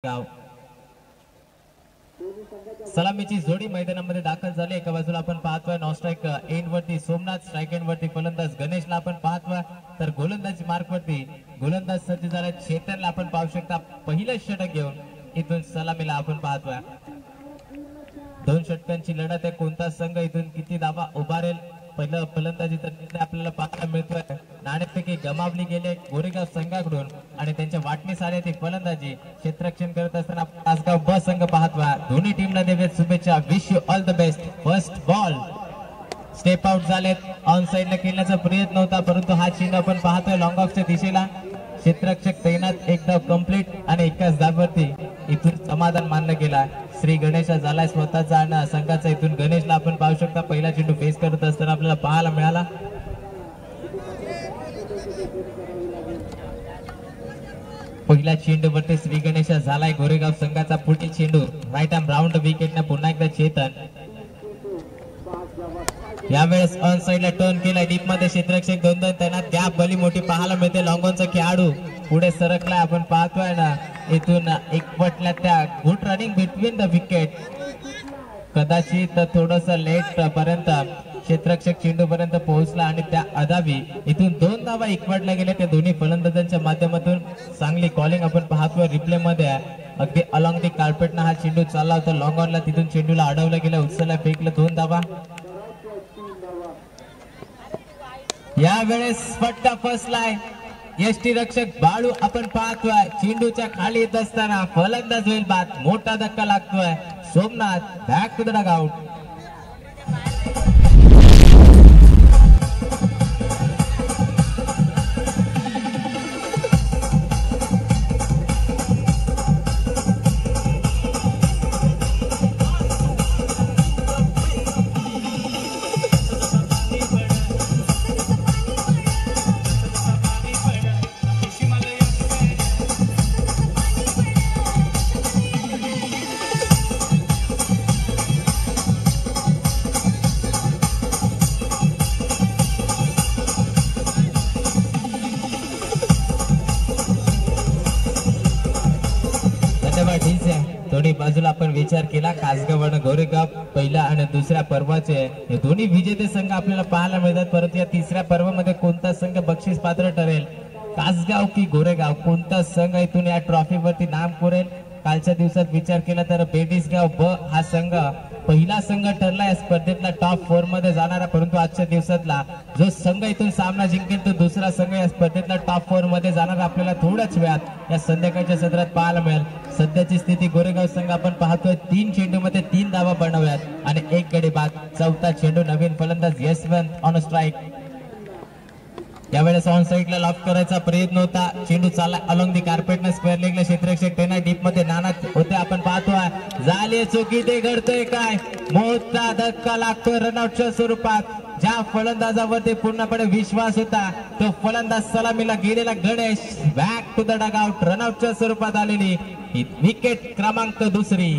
गाव सलामीची जोडी मैदानामध्ये दाखल झाली। एका बाजूला आपण पाहतोय नॉन स्ट्राइक एंड वरती सोमनाथ, स्ट्राइक एंड वरती फलंदाज गणेशला आपण पाहतोय, तर गोलंदाजी मार्क वरती गोलंदाज सज्ज झाला चेतनला आपण पाहू शकता पहिलं षटक घेऊन इथून सलामीला आपण पाहतोय। दोन षटकांची लढत आहे, कोणता संघ इथून किती धावा उभारेल पहिलं फलंदाजी तर निर्णय आपल्याला पाहायला मिळतोय। नाणेफेकी गमावली गेले गोरेगाव संघाकडून आणि त्यांच्या वाटणीस आले ती फलंदाजी क्षेत्ररक्षण करत असताना तासगाव ब संघ पाहतोय। दोन्ही टीमला देऊयात शुभेच्छा, wish you all the best. First ball step out झालेत, ऑन साइडला खेळण्याचा प्रयत्न होता परंतु हा चेंडू आपण पाहतोय लॉंग ऑफच्या दिशेला। क्षेत्ररक्षक तैनात, एक धाव कंप्लीट आणि एकाच धाववरती इथून समाधान मानलं गेला। श्री गणेश झालाय स्वतःचा आणि संघाचा इथून गणेशला आपण पाहू शकता पहिला चेंडू फेस करत असताना आपल्याला पाहायला मिळाला। पहिला चेंडूवरती श्री गणेश झालाय गोरेगाव संघाचा। पुढील चेंडू राईट आर्म राऊंड विकेटने पुन्हा एकदा चेतन, यावेळेस ऑन साइडला टर्न केला डीप मध्ये क्षेत्ररक्षक दोन तैनात, गॅप भली मोठी पाहायला मिळते। लॉंगॉनचा खेळाडू पुढे सरकलाय, आपण पाहतोय ना इथून एकवटल्या त्या good running between the wicket, कदाचित थोडस लेट पर्यंत क्षेत्ररक्षक चेंडू पर्यंत पोहोचला आणि त्या अधावी इथून दोन धावा एकवटल्या गेल्या त्या दोन्ही फलंदाजांच्या माध्यमातून। चांगली कॉलिंग आपण पाहतोय रिप्ले मध्ये, अगदी अलॉंग दी कार्पेटना हा चेंडू चालला होता लॉंग ऑनला, तिथून चेंडूला अडवलं गेलं, उचलला फेकलं, दोन धावा। यावेळेस फटका फसलाय यष्टी रक्षक बाळू आपण पाहतोय चेंडूच्या खाली येत असताना फलंदाज होईल बाद, मोठा धक्का लागतोय। Somnath back to the dugout. दोन्ही बाजूला आपण विचार केला, कासगाव आणि गोरेगाव पहिल्या आणि दुसऱ्या पर्वाचे हे दोन्ही विजेते संघ आपल्याला पाहायला मिळतात, परंतु या तिसऱ्या पर्वामध्ये कोणता संघ बक्षीस पात्र ठरेल, कासगाव की गोरेगाव, कोणता संघ इथून या ट्रॉफीवरती नाम कोरेल। कालच्या दिवसात विचार केला तर बेडीसगाव ब हा संघ पहिला संघ ठरला या स्पर्धेतला टॉप 4 मध्ये जाणारा, परंतु आजच्या दिवसातला जो संघ इथून सामना जिंकेल तो दुसरा संघ या स्पर्धेतला टॉप 4 मध्ये जाणार आपल्याला थोड्याच वेळात या संध्याकाळच्या सत्रात पाहायला मिळेल। सध्याची स्थिती गोरेगाव संघ आपण पाहतोय 3 चेंडू मध्ये 3 धावा बनवल्यात आणि 1 गडी बाद। चौथा चेंडू नवीन फलंदाज यशवंत ऑन स्ट्राइक, यावेळेस ऑन साइडला लॉक करायचा प्रयत्न होता, चेंडू चालला अलॉंग दी कार्पेटने स्क्वेअर लेगला, क्षेत्ररक्षक त्यांना डीप मध्ये नाणत होते आपण पाहतोय, झाले चुकी ते घडतंय काय, मोठा धक्का लागतोय रनआउटच्या स्वरूपात। ज्या फलंदाजावरती पूर्णपणे विश्वास होता तो फलंदाज सलामीला गेलेला Ganesh back to the dugout, रनआउटच्या स्वरूपात आलेली ही विकेट क्रमांक दुसरी।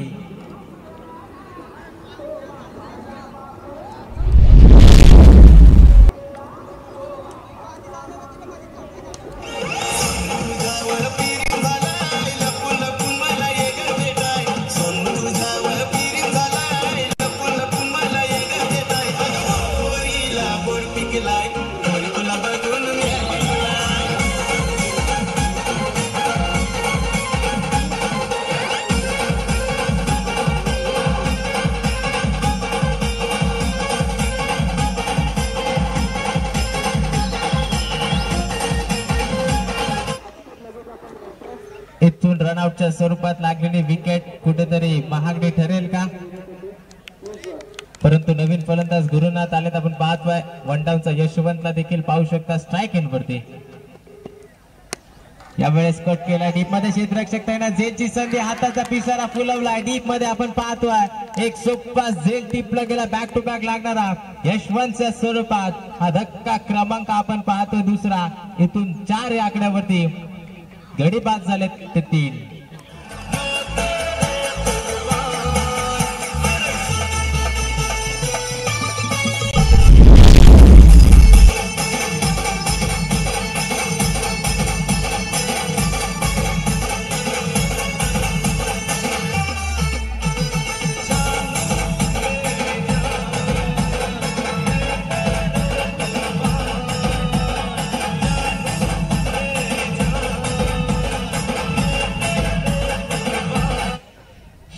इथून रनआउटच्या स्वरूपात लागलेली विकेट कुठेतरी महागडी ठरेल का, परंतु नवीन फलंदाज गुरुनाथ आलेत आपण पाहतोय। वन डाऊनचा यशवंतला देखील पाहू शकता स्ट्राइक एंड वरती, यावेळेस कट केला डीप मध्ये क्षेत्ररक्षक त्यांना झेलची संधी, हाताचा पिसारा फुलवला डीप मध्ये आपण पाहतोय एक सोपा झेल टिपला गेला, बॅक टू बॅक लागणारा यशवंतच्या स्वरूपात हा धक्का क्रमांक आपण पाहतोय दुसरा। इथून 4 या आकड्यावरती गडी बाद झालेत ते 3।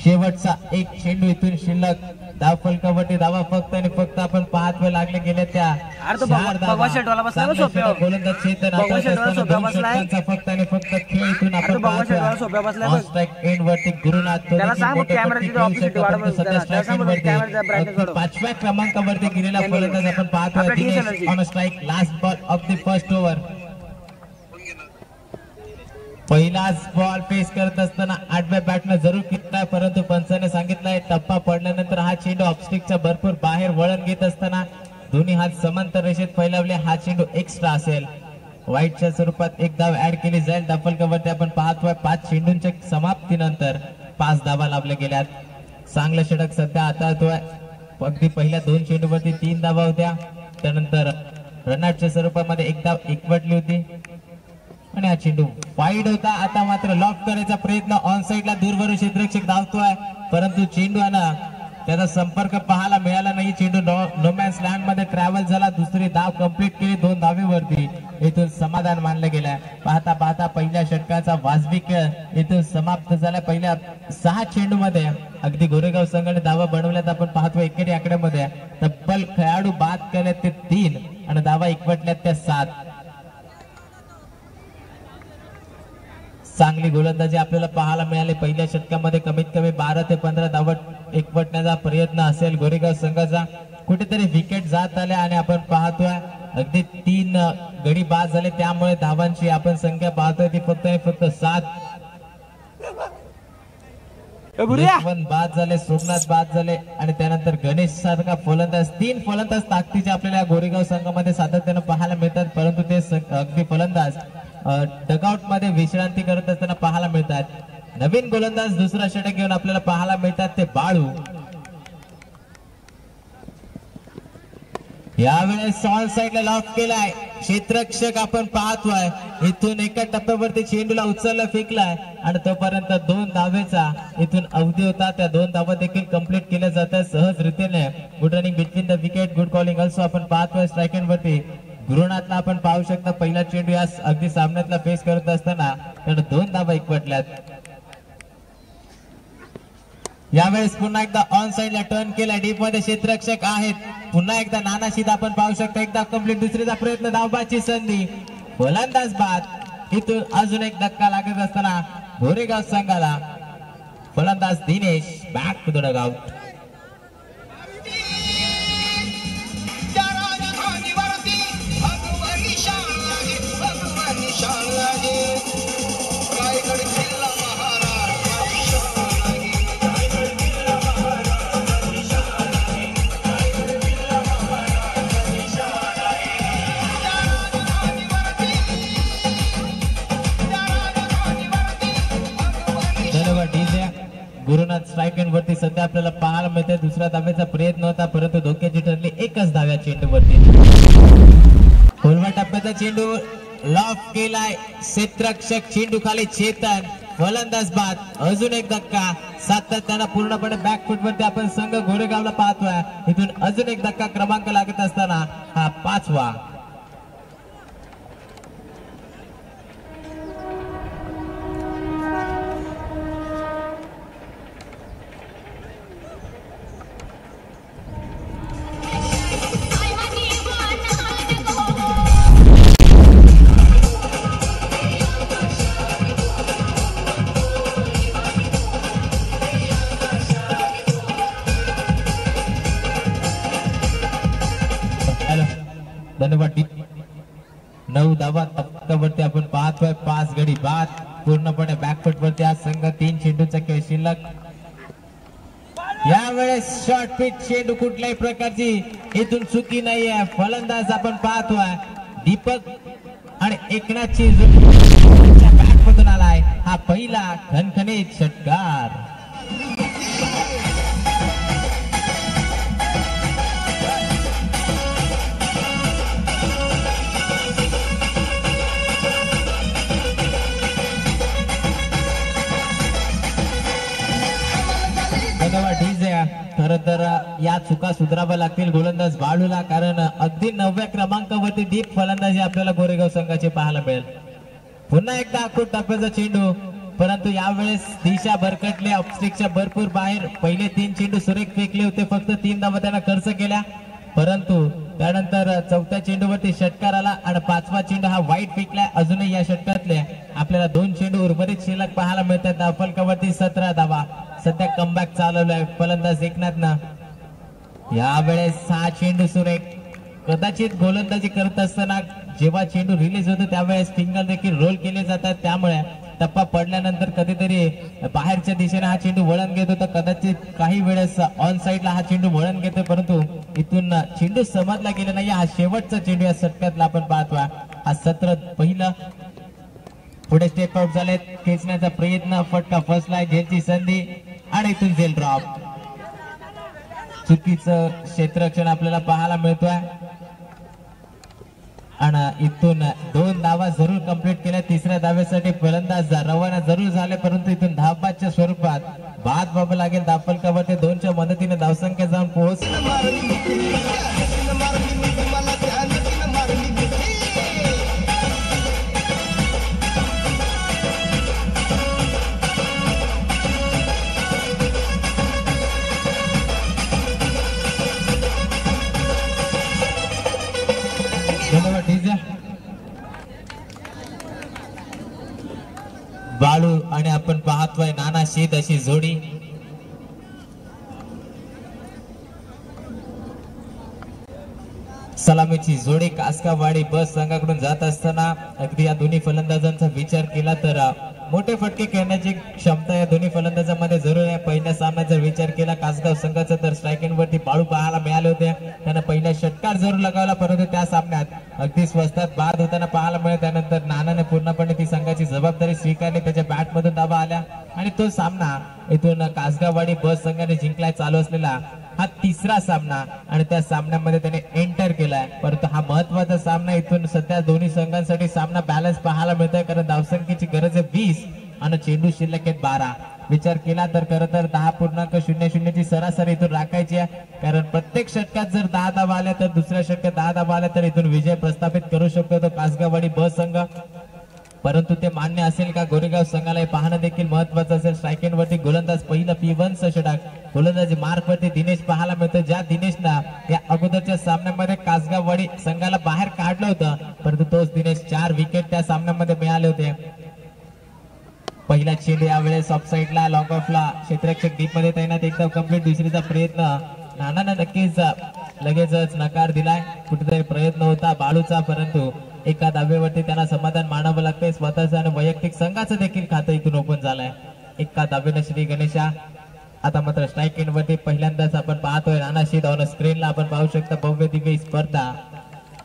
शेवटचा एक चेंडू इथून शिल्लक धाव फलकावरती धावा फक्त आणि फक्त आपण पाहत लागले गेले त्या गोलंदाज चेतन फक्त आणि फक्त खेळ इथून आपण पाहतोय स्ट्राइक एंड वरती गुरुनाथ 5व्या क्रमांकावरती गेलेला फलंदाज आपण पाहतोय on strike last ball of the first over. पहिलाच बॉल पेस करत असताना 8व्या बॅटनं जरूर घेतलाय परंतु पंचाने सांगितलंय टप्पा पडल्यानंतर हा चेंडू ऑफस्टिकच्या भरपूर बाहेर वळण घेत असताना दोन्ही हात समांतर रेषेत फैलावले. हा चेंडू एक्स्ट्रा असेल. वाईटच्या स्वरूपात एक धाव ऍड केली जाईल. धावफलकावरती आपण पाहतोय 5 चेंडूंच्या समाप्तीनंतर 5 धावा लाभल्या गेल्यात. चांगलं षटक सध्या हाताळतोय. अगदी पहिल्या 2 चेंडूवरती 3 धावा होत्या. त्यानंतर रनआउटच्या स्वरूपामध्ये एक धाव एकवटली होती आणि हा चेंडू वाईड होता. आता मात्र लॉक करायचा प्रयत्न ऑन साइडला दूरवरून क्षेत्ररक्षक धावतोय परंतु चेंडूला त्याचा संपर्क पाहायला मिळाला नाही. चेंडू नो मॅन्स लँड मध्ये ट्रॅव्हल झाला. दुसरी धाव कंप्लीट केली 2 धावेवरती. इथून समाधान मानलं गेलं. पाहता पाहता पहिल्या षटकाचा वाजवी खेळ इथून समाप्त झाला. पहिल्या 6 चेंडू मध्ये अगदी गोरेगाव संघाने धावा बनवल्यात. आपण पाहतो एकेरी आकड्यामध्ये तब्बल खेळाडू बाद केल्यात ते 3 आणि धावा एकवटल्यात त्या 7. चांगली गोलंदाजी आपल्याला पाहायला मिळाली. पहिल्या षटकामध्ये कमीत कमी 12 ते 15 धावा एकवटण्याचा प्रयत्न असेल गोरेगाव संघाचा. कुठेतरी विकेट जात आल्या आणि आपण पाहतोय अगदी 3 गडी बाद झाले. त्यामुळे धावांची आपण संख्या पाहतोय ती फक्त आणि फक्त 7. बाद झाले, सोमनाथ बाद झाले आणि त्यानंतर गणेश सारखा फलंदाज 3 फलंदाज ताकदीचे आपल्याला गोरेगाव संघामध्ये सातत्यानं पाहायला मिळतात परंतु ते अगदी फलंदाज डगआउट मध्ये विश्रांती करत असताना पाहायला मिळतात. नवीन गोलंदाज दुसरा षटक घेऊन आपल्याला पाहायला मिळतात ते बाळू. यावेळेस ऑन साइडला लॉक केलाय क्षेत्ररक्षक आपण पाहतोय. इथून एका टप्प्यावरती चेंडूला उचलला फेकलाय आणि तोपर्यंत 2 धावेचा इथून अवधी होता. त्या 2 धावा देखील कंप्लीट केल्या जातात सहज रीतीने. Good running between the wicket, good calling also आपण पाहतोय. स्ट्राइक एंड वरती गुरुनाथला आपण पाहू शकता पहिला चेंडू या अगदी सामन्यातला फेस करत असताना त्याने 2 धावा एकवटल्यात. यावेळेस पुन्हा एकदा ऑन साइडला टर्न केला. डीप मध्ये क्षेत्ररक्षक आहेत. पुन्हा एकदा नानाशीद आपण पाहू शकता. एकदा कंप्लीट दुसरीचा प्रयत्न धावबाची संधी फलंदाज बाद. इथून अजून एक धक्का लागत असताना गोरेगाव संघाला फलंदाज Dinesh back to the dugout. Gurunath strike end वरती सध्या आपल्याला पाहायला मिळते. दुसऱ्या धावेचा प्रयत्न होता परंतु धोक्याची ठरली. एकच धाव्या चेंडूवरती. खोलवा टप्प्याचा चेंडू लॉक केलाय क्षेत्ररक्षक. चेंडू खाली चेतन फलंदाज बाद. अजून एक धक्का सातत्यानं पूर्णपणे बॅकफूट वरती आपण संघ गोरेगावला पाहतोय. इथून अजून एक धक्का क्रमांक लागत असताना हा 5वा. धन्यवाद. 9 धावा टप्प्यावरती आपण पाहतोय. 5 गडी बाद. पूर्णपणे बॅकफूट वरती आज संघ 3 चेंडूचा खेळ शिल्लक. यावेळेस शॉर्ट पिच चेंडू कुठल्याही प्रकारची इथून चुकी नाहीये. फलंदाज आपण पाहतोय दीपक आणि एकनाथची बॅटमधून आलाय हा पहिला खणखणीत षटकार. खर तर या चुका सुधाराव्या लागतील गोलंदाज बाळूला कारण अगदी 9व्या क्रमांकावरती डीप फलंदाजी आपल्याला गोरेगाव संघाची पाहायला मिळेल. पुन्हा एकदा आखूड टप्प्याचा चेंडू परंतु यावेळेस दिशा भरकटली, ऑफस्टिकच्या भरपूर बाहेर. पहिले 3 चेंडू सुरेख फेकले होते, फक्त 3 धावा त्यांना खर्च केल्या. परंतु त्यानंतर चौथ्या चेंडूवरती षटकार आला आणि 5वा चेंडू हा वाईट फेकलाय. अजूनही या षटकातले आपल्याला 2 चेंडू उर्वरित शिल्लक पाहायला मिळतात. धावफलकावरती 17 धावा. सध्या कमबॅक चालवलाय फलंदाज एकनाथनं. यावेळेस 6 चेंडू सुरेख. कदाचित गोलंदाजी करत असताना जेव्हा चेंडू रिलीज होतो त्यावेळेस फिंगर देखील रोल केले जातात, त्यामुळे टप्पा पडल्यानंतर कधीतरी बाहेरच्या दिशेने हा चेंडू वळण घेतो, तर कदाचित काही वेळेस ऑन साइडला हा चेंडू वळण घेतो. परंतु इथून चेंडू समजला गेला नाही. हा शेवटचा चेंडू या षटकातला आपण पाहतोय. हा सत्र पहिलं. पुढे स्टेप आउट झाले, खेचण्याचा प्रयत्न, फटका फसलाय, झेलची संधी आणि इथून झेल ड्रॉप. चुकीचं क्षेत्ररक्षण आपल्याला पाहायला मिळतोय आणि इथून 2 धावा जरूर कंप्लीट केल्या. तिसऱ्या धावेसाठी फलंदाज रवाना जरूर झाले, परंतु इथून धावबादच्या स्वरूपात बाद व्हावं लागेल. धावफलकावरती 2च्या मदतीने धावसंख्या जाऊन पोहोच. बाळू आणि आपण पाहतोय नाना शेत अशी जोडी. सलामीची जोडी कासकावाडी बस संघाकडून जात असताना अगदी या दोन्ही फलंदाजांचा विचार केला तर मोठे फटके खेळण्याची क्षमता या दोन्ही फलंदाजांमध्ये जरूर आहे. पहिल्या सामन्यात जर विचार केला कासगाव संघाचा तर स्ट्राईक एंड वरती बाळू पाहायला मिळाले होते. त्यांना पहिला षटकार जरूर लगावला, परंतु त्या सामन्यात अगदी स्वस्तात बाद होताना पाहायला मिळाले. त्यानंतर नानाने पूर्णपणे ती संघाची जबाबदारी स्वीकारली, त्याच्या बॅट मधून धावा आल्या आणि तो सामना इथून कासगाववाडी बस संघाने जिंकलाय. चालू असलेला हा 3रा सामना आणि त्या सामन्यामध्ये त्याने एंटर केलाय. परंतु हा महत्वाचा सामना, इथून सध्या दोन्ही संघांसाठी सामना बॅलन्स पाहायला मिळतोय, कारण धावसंख्येची गरज आहे 20 आणि चेंडू शिल्लक आहेत 12. विचार केला तर खरं तर 10.00 ची सरासरी इथून राखायची आहे, कारण प्रत्येक षटकात जर 10 धावा आल्या तर दुसऱ्या षटकात 10 धावा आल्या तर इथून विजय प्रस्थापित करू शकतो तो कासगाववाडी बस संघ. परंतु ते मान्य असेल का गोरेगाव संघाला हे पाहणं देखील महत्वाचं असेल. स्ट्राईक एंड वरती गोलंदाज पहिलं P1 षटक. गोलंदाजी मार्क वरती दिनेश पाहायला मिळतो, ज्या दिनेशना या अगोदरच्या सामन्यामध्ये कासगाववाडी संघाला बाहेर काढलं होतं, परंतु तोच दिनेश 4 विकेट त्या सामन्यामध्ये मिळाले होते. पहिला चेंडू यावेळेस ऑफ साइडला लॉंग ऑफला, क्षेत्ररक्षक डीप मध्ये तैनात, एकदम कंप्लीट. दुसरीचा प्रयत्न नानानं नक्कीच लगेचच नकार दिलाय. कुठेतरी प्रयत्न होता बाळूचा, परंतु एका धावेवरती त्यांना समाधान मानावं लागतंय. स्वतःचं आणि वैयक्तिक संघाचं देखील खातं इथून ओपन झालंय एका धावेनं श्री गणेशा. आता मात्र स्ट्राईक एंड वरती पहिल्यांदाच आपण पाहतोय नाना शेट ऑन स्क्रीनला आपण पाहू शकता. भव्य दिव्य स्पर्धा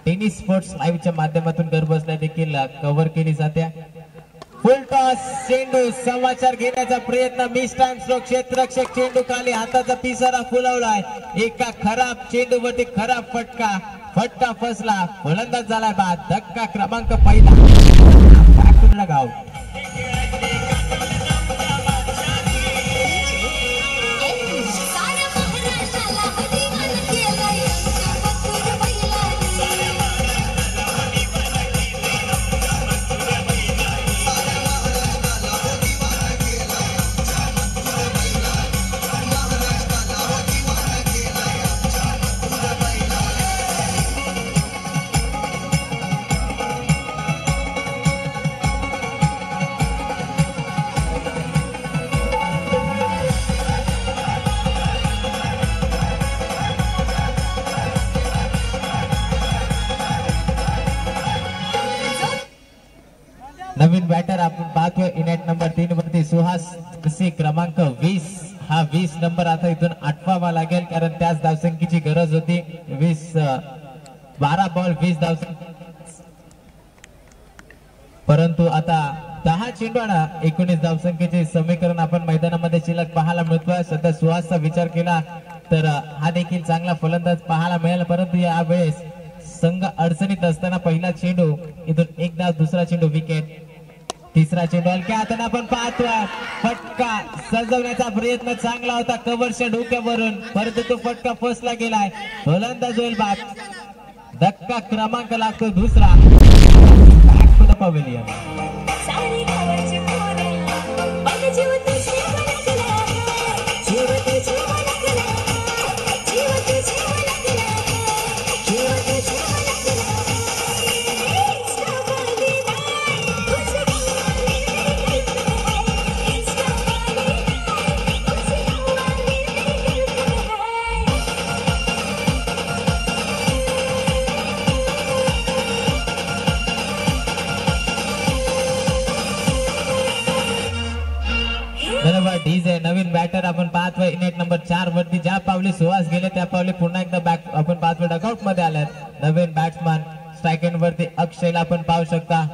टेनिस स्पोर्ट्स लाईव्हच्या माध्यमातून घर बसल्या देखील कव्हर केली जाते. फुल टॉस चेंडू, समाचार घेण्याचा प्रयत्न, मिस टाइम स्ट्रोक. क्षेत्ररक्षक चेंडू खाली, हाताचा पिसारा फुलवलाय. एका खराब चेंडू वरती खराब फटका, फटका फसला, फलंदाज झालाय बाद. धक्का क्रमांक पहिला, गाव. नवीन बॅटर आपण पाहतोय इनेट नंबर 3 वरती सुहास क्रमांक 20. हा 20 नंबर आता इथून आठवावा लागेल, कारण त्याच धावसंख्येची गरज होती. 12 बॉल 20 धावसंख्या, परंतु आता 10 चेंडूंना 19 धावसंख्येचे समीकरण आपण मैदानामध्ये शिल्लक पाहायला मिळतोय. सध्या सुहासचा विचार केला तर हा देखील चांगला फलंदाज पाहायला मिळेल, परंतु यावेळेस संघ अडचणीत असताना पहिला चेंडू इथून एक धाव, दुसरा चेंडू विकेट, तिसरा चेंडू हलक्या हाताने आपण पाहतोय. फटका सजवण्याचा प्रयत्न चांगला होता कव्हरच्या डोक्यावरून, परंतु तो फटका फसला गेलाय. फलंदाज होईल बाद. धक्का क्रमांक लागतो दुसरा. Back to the pavilion. केले नवीन बॅटर आपण पाहतोय नेट नंबर 4 वरती ज्या पावली सुहास गेले त्या पावली पुन्हा एकदा बॅक आपण पाहतोय डगआउट मध्ये आल्यात नवीन बॅट्समन स्ट्राइक एंड वरती अक्षयला आपण पाहू शकता.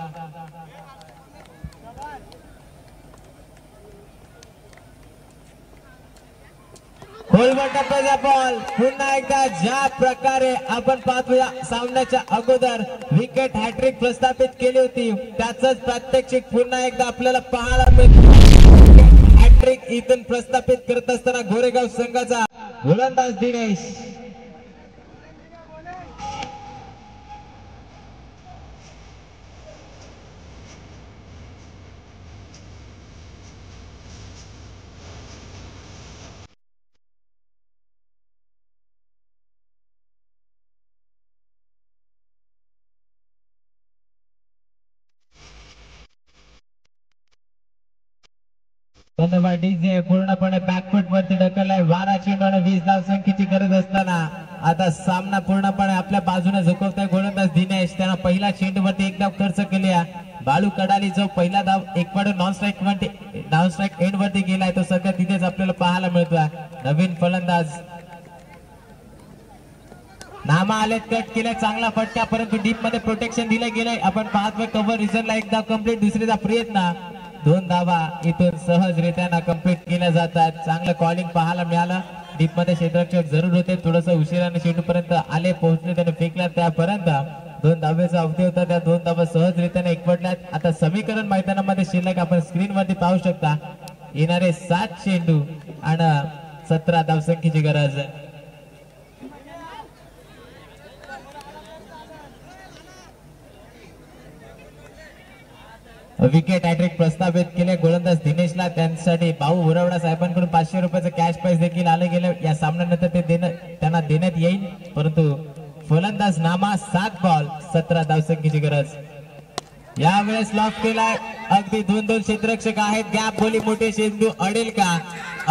खोलवर टप्प्याचा बॉल पुन्हा एकदा ज्या प्रकारे आपण पाहतो या सामन्याच्या अगोदर विकेट हॅट्रिक प्रस्थापित केली होती त्याच प्रात्यक्षिक पुन्हा एकदा आपल्याला पाहायला मिळते. हॅट्रिक इथून प्रस्थापित करत असताना गोरेगाव संघाचा गोलंदाज दिनेश. डीजे पूर्णपणे बॅकफूट वरती ढकललाय. 12 चेंडू आणि 20 धावसंख्येची गरज असताना आता सामना पूर्णपणे आपल्या बाजूने झुकवतोय गोलंदाज दिनेश. त्यानं पहिला चेंडूवरती एक धाव खर्च केली आहे. बाळू कडाली जो पहिला धाव एकवाडून नॉन स्ट्राइक एंड वरती गेलाय तो सध्या तिथेच आपल्याला पाहायला मिळतोय. नवीन फलंदाज नामा आलेत कट केलाय चांगला फटका परंतु डीप मध्ये प्रोटेक्शन दिलं गेलंय. आपण पाहतोय कव्हर रिझनला एक धाव कंप्लीट दुसरीचा प्रयत्न 2 धावा इथून सहजरित्या कंप्लीट केल्या जातात. चांगलं कॉलिंग पाहायला मिळालं. डीप मध्ये क्षेत्ररक्षक जरूर होते थोडस उशिराने चेंडू पर्यंत आले पोहोचले त्याने फेकला त्यापर्यंत 2 धावेचा अवधी होता त्या 2 धावा सहजरित्याने एकवटल्यात. आता समीकरण मैदानामध्ये शिल्लक आपण स्क्रीन वरती पाहू शकता. येणारे 7 चेंडू आणि 17 धावसंख्येची गरज. विकेट हॅट्रिक प्रस्थापित केले गोलंदाज दिनेशला. त्यांच्यासाठी भाऊ उरवडा साहेबांकडून 500 रुपयाचं कॅश प्राइज देखील आले गेले. या सामन्यानंतर ते त्यांना देण्यात येईल परंतु फलंदाज नामा 7 बॉल 17 धावसंख्येची गरज. यावेळेस लॉक केलाय. अगदी 2-2 क्षेत्ररक्षक आहेत. गॅप बोली मोठे चेंडू अडेल का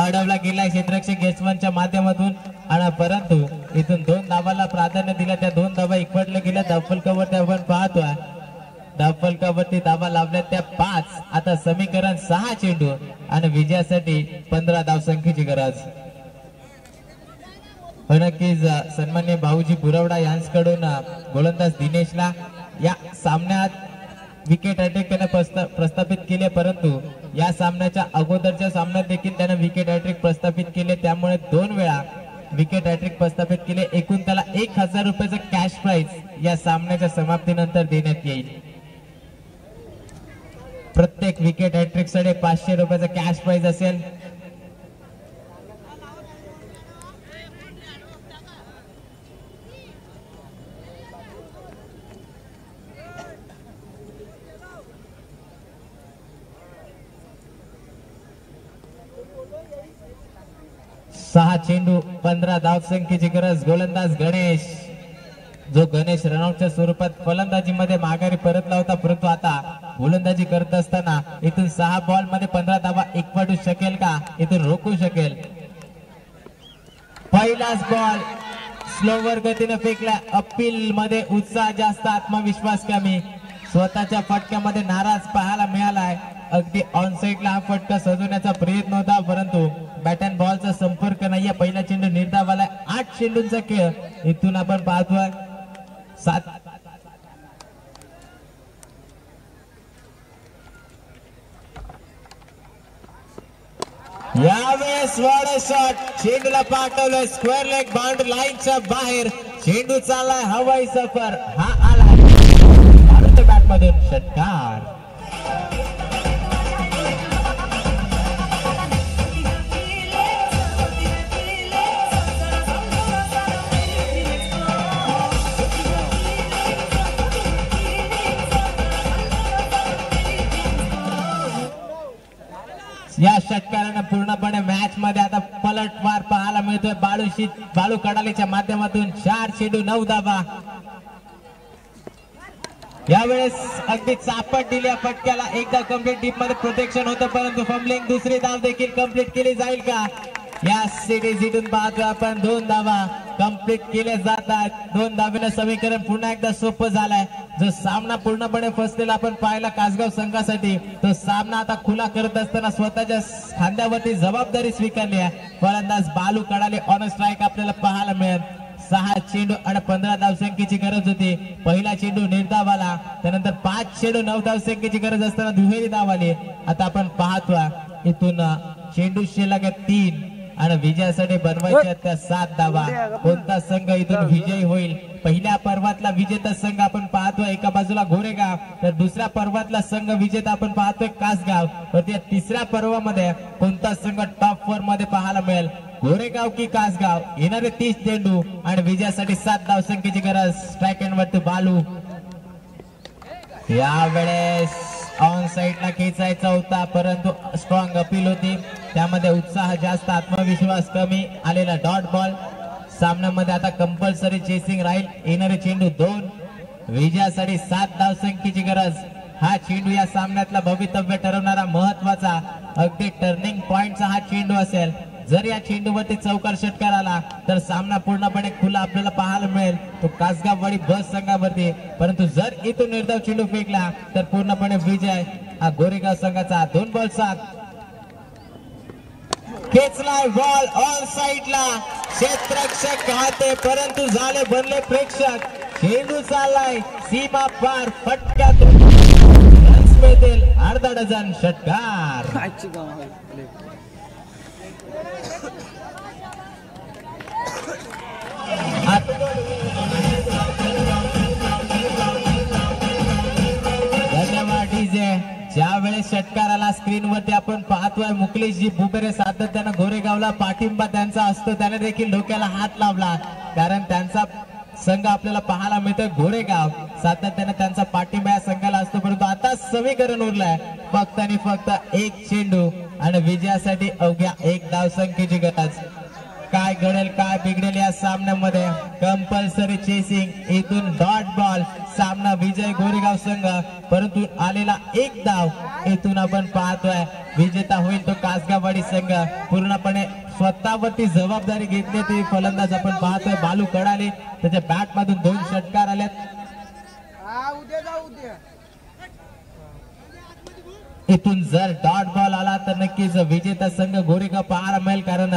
अडवला गेलाय क्षेत्ररक्षक यशवंतच्या माध्यमातून आणि परंतु इथून 2 धावाला प्राधान्य दिलं. त्या 2 धावा एकवटल्या गेल्या. धावफलकावरती आपण पाहतोय धावफलकावरती धावा लावल्या त्या 5. आता समीकरण 6 चेंडू आणि विजयासाठी 15 धावसंख्येची गरज. नक्कीच सन्मान्य भाऊजी बुरवडा यांच्याकडून गोलंदाज दिनेशला या सामन्यात विकेट हॅट्रिक त्याने प्रस्थापित केले परंतु या सामन्याच्या अगोदरच्या सामन्यात देखील त्याने विकेट हॅट्रिक प्रस्थापित केले त्यामुळे 2 वेळा विकेट हॅट्रिक प्रस्थापित केले. एकूण त्याला 1000 रुपयाचं कॅश प्राइज या सामन्याच्या समाप्तीनंतर देण्यात येईल. प्रत्येक विकेट हॅट्रिक साठी 500 रुपयाचा कॅश प्राइज असेल. सहा चेंडू 15 धावसंख्येची गरज. गोलंदाज गणेश जो गणेश रनआउटच्या स्वरूपात फलंदाजीमध्ये माघारी परतला होता परंतु आता गोलंदाजी करत असताना इथून 6 बॉल मध्ये 15 धावा एकवटू शकेल का इथून रोखू शकेल. पहिलाच बॉल स्लोवर गतीने फेकला. अपील मध्ये उत्साह जास्त आत्मविश्वास कमी. स्वतःच्या फटक्यामध्ये नाराज पाहायला मिळालाय. अगदी ऑन साइडला हा फटका सजवण्याचा प्रयत्न होता परंतु बॅट अँड बॉलचा संपर्क नाहीये. पहिला चेंडू निर्धावाला. 8 चेंडूंचा खेळ इथून आपण पाहतोय. 7 यावेळेस वॉड शॉट चेंडूला पाठवलंय स्क्वेअर लेग बाउंड्री लाईनच्या बाहेर. चेंडू चाललाय हवाई सफर. हा आला भारत बॅट मधून षटकार. या षटकारानं पूर्णपणे मॅच मध्ये आता पलटवार पाहायला मिळतोय. बाळू कडालीच्या माध्यमातून 4 चेंडू 9 धावा. यावेळेस अगदी चापट दिल्या फटक्याला. एकदा कंप्लीट डीप मध्ये प्रोटेक्शन होतं परंतु फंबलिंग. दुसरी धाव देखील कंप्लीट केली जाईल का. या सिटीतून पाहतोय आपण 2 धावा कंप्लीट केले जातात. 2 धावेनं समीकरण पुन्हा एकदा सोपं झालंय. जो सामना पूर्णपणे फसलेला आपण पाहिला कासगाव संघासाठी, तो सामना आता खुला करत असताना स्वतःच्या खांद्यावरती जबाबदारी स्वीकारली आहे. फलंदाज बालू कडाले ऑन स्ट्राइक आपल्याला पाहायला मिळेल. 6 चेंडू आणि 15 धावसंख्येची गरज होती. पहिला चेंडू निर्धाव आला, त्यानंतर 5 चेंडू 9 धावसंख्येची गरज असताना दुहेरी धाव आली. आता आपण पाहतोय इथून चेंडू शिल्लक 3 आणि विजयासाठी बनवायच्या त्या 7 धावा. कोणता संघ इथून विजयी होईल? पहिल्या पर्वातला विजेता संघ आपण पाहतोय एका बाजूला गोरेगाव, तर दुसऱ्या पर्वातला संघ विजेता आपण पाहतोय कासगाव. तर या तिसऱ्या पर्वामध्ये कोणता संघ टॉप 4 मध्ये पाहायला मिळेल? गोरेगाव की कासगाव? येणारे 30 चेंडू आणि विजयासाठी 7 धावसंख्येची गरज. स्ट्राइक एंड वरती बालू. यावेळेस ऑन साइडला खेचायचा होता, परंतु स्ट्रॉंग अपील होती, त्यामध्ये उत्साह जास्त, आत्मविश्वास कमी आलेला डॉट बॉल. सामन्यामध्ये आता कंपल्सरी चेसिंग राहील. येणारे चेंडू 2, विजयासाठी 7 धावसंख्येची गरज. हा चेंडू या सामन्यातला भवितव्य ठरवणारा महत्वाचा, अगदी टर्निंग पॉइंटचा हा चेंडू असेल. जर या चेंडूवरती चौकार षटकार आला तर सामना पूर्णपणे खुला आपल्याला पाहायला मिळेल तो कासगाववाडी बस संघावरती. परंतु जर इथून निर्धाव चेंडू फेकला तर पूर्णपणे विजय हा गोरेगाव संघाचा. 2 बॉल 7. खेचलाय बॉल ऑन साइडला, क्षेत्ररक्षक हाते, परंतु झाले बनले प्रेक्षक. चेंडू चाललाय सीमा पार, फटक्यातून रन्स मिळतील अर्धा डझन षटकार. धन्यवाद डीजे. ज्या वेळेस षटकार आला स्क्रीनवरती आपण पाहतोय मुकलेशजी बुबेरे सातत्यानं गोरेगावला पाठिंबा त्यांचा असतो, त्याने देखील डोक्याला हात लावला, कारण त्यांचा संघ आपल्याला पाहायला मिळतोय गोरेगाव. सातत्याने त्यांचा पाठिंबा या संघाला असतो, परंतु आता समीकरण उरलंय फक्त आणि फक्त 1 चेंडू आणि विजयासाठी अवघ्या 1 धावसंख्येची गरज. काय घडेल काय बिघडेल या सामन्यामध्ये? कंपल्सरी चेसिंग, इथून डॉट बॉल. सामना विजय गोरेगाव संघ, परंतु आलेला 1 धाव इथून आपण पाहतोय विजेता होईल तो कासगाववाडी संघ. पूर्णपणे स्वतःवरती जबाबदारी घेतली ती फलंदाज आपण पाहतोय बालू कडाले. त्याच्या बॅट मधून 2 षटकार आलेत. इथून जर डॉट बॉल आला तर नक्कीच विजेता संघ गोरेगाव पाहायला मिळेल, कारण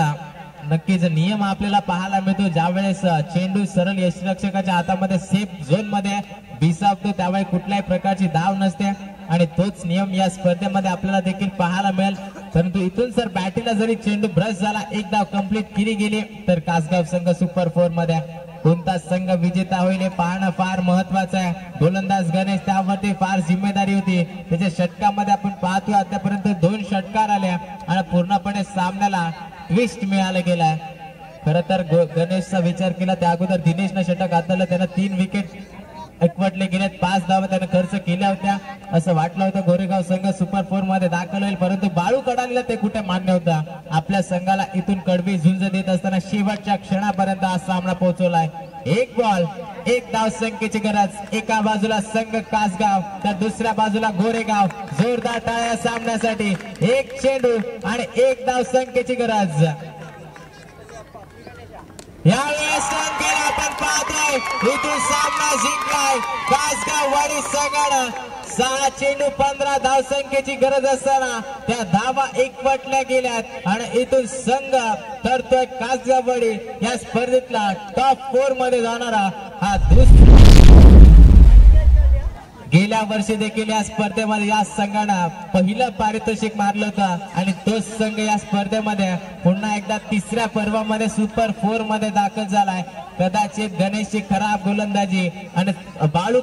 नक्कीच नियम आपल्याला पाहायला मिळतो. ज्या वेळेस चेंडू सरळ यष्टिरक्षकाच्या हातामध्ये सेफ झोन मध्ये बिसावतो त्यावेळी कुठल्याही प्रकारची धाव नसते आणि तोच नियम या स्पर्धेमध्ये आपल्याला देखील पाहायला मिळेल. परंतु इथून जर बॅटीला जरी चेंडू ब्रश झाला, 1 धाव कंप्लीट केली गेली तर कासगाव संघ सुपर 4 मध्ये. कोणता संघ विजेता होईल हे पाहणं फार महत्वाचं आहे. गोलंदाज गणेश त्यावरती फार जिम्मेदारी होती. त्याच्या षटकामध्ये आपण पाहतोय आतापर्यंत 2 षटकार आले आणि पूर्णपणे सामन्याला ट्विस्ट मिळालं गेलाय. खरं तर गणेशचा विचार केला त्या अगोदर दिनेशनं षटक हाताळलं, त्यानं 3 विकेट एकवटले गेलेत, 5 धावा त्यानं खर्च केल्या होत्या. असं वाटलं होतं गोरेगाव संघ सुपर 4 मध्ये दाखल होईल, परंतु बाळू कडालेला ते कुठे मान्य होता. आपल्या संघाला इथून कडवी झुंज देत असताना शेवटच्या क्षणापर्यंत हा सामना पोहोचवलाय. 1 बॉल 1 धावसंख्येची गरज. एका बाजूला संघ कासगाव तर दुसऱ्या बाजूला गोरेगाव. जोरदार टाळ्या सामन्यासाठी. 1 चेंडू आणि 1 धावसंख्येची गरज. यावेळेस आपण पाहतोय इथून सामना जिंकलाय कासगाववाडी संघानं. 6 चेंडू 15 धावसंख्येची गरज असताना त्या धावा एकवटल्या गेल्यात आणि इथून संघ ठरतोय कासगाववाडी या स्पर्धेतला टॉप 4 मध्ये जाणारा हा दुसरा. गेल्या वर्षी देखील या स्पर्धेमध्ये या संघानं पहिलं पारितोषिक मारलं होतं आणि तोच संघ या स्पर्धेमध्ये पुन्हा एकदा 3ऱ्या पर्वामध्ये सुपर 4 मध्ये दाखल झालाय. कदाचित गणेशची खराब गोलंदाजी आणि बाळू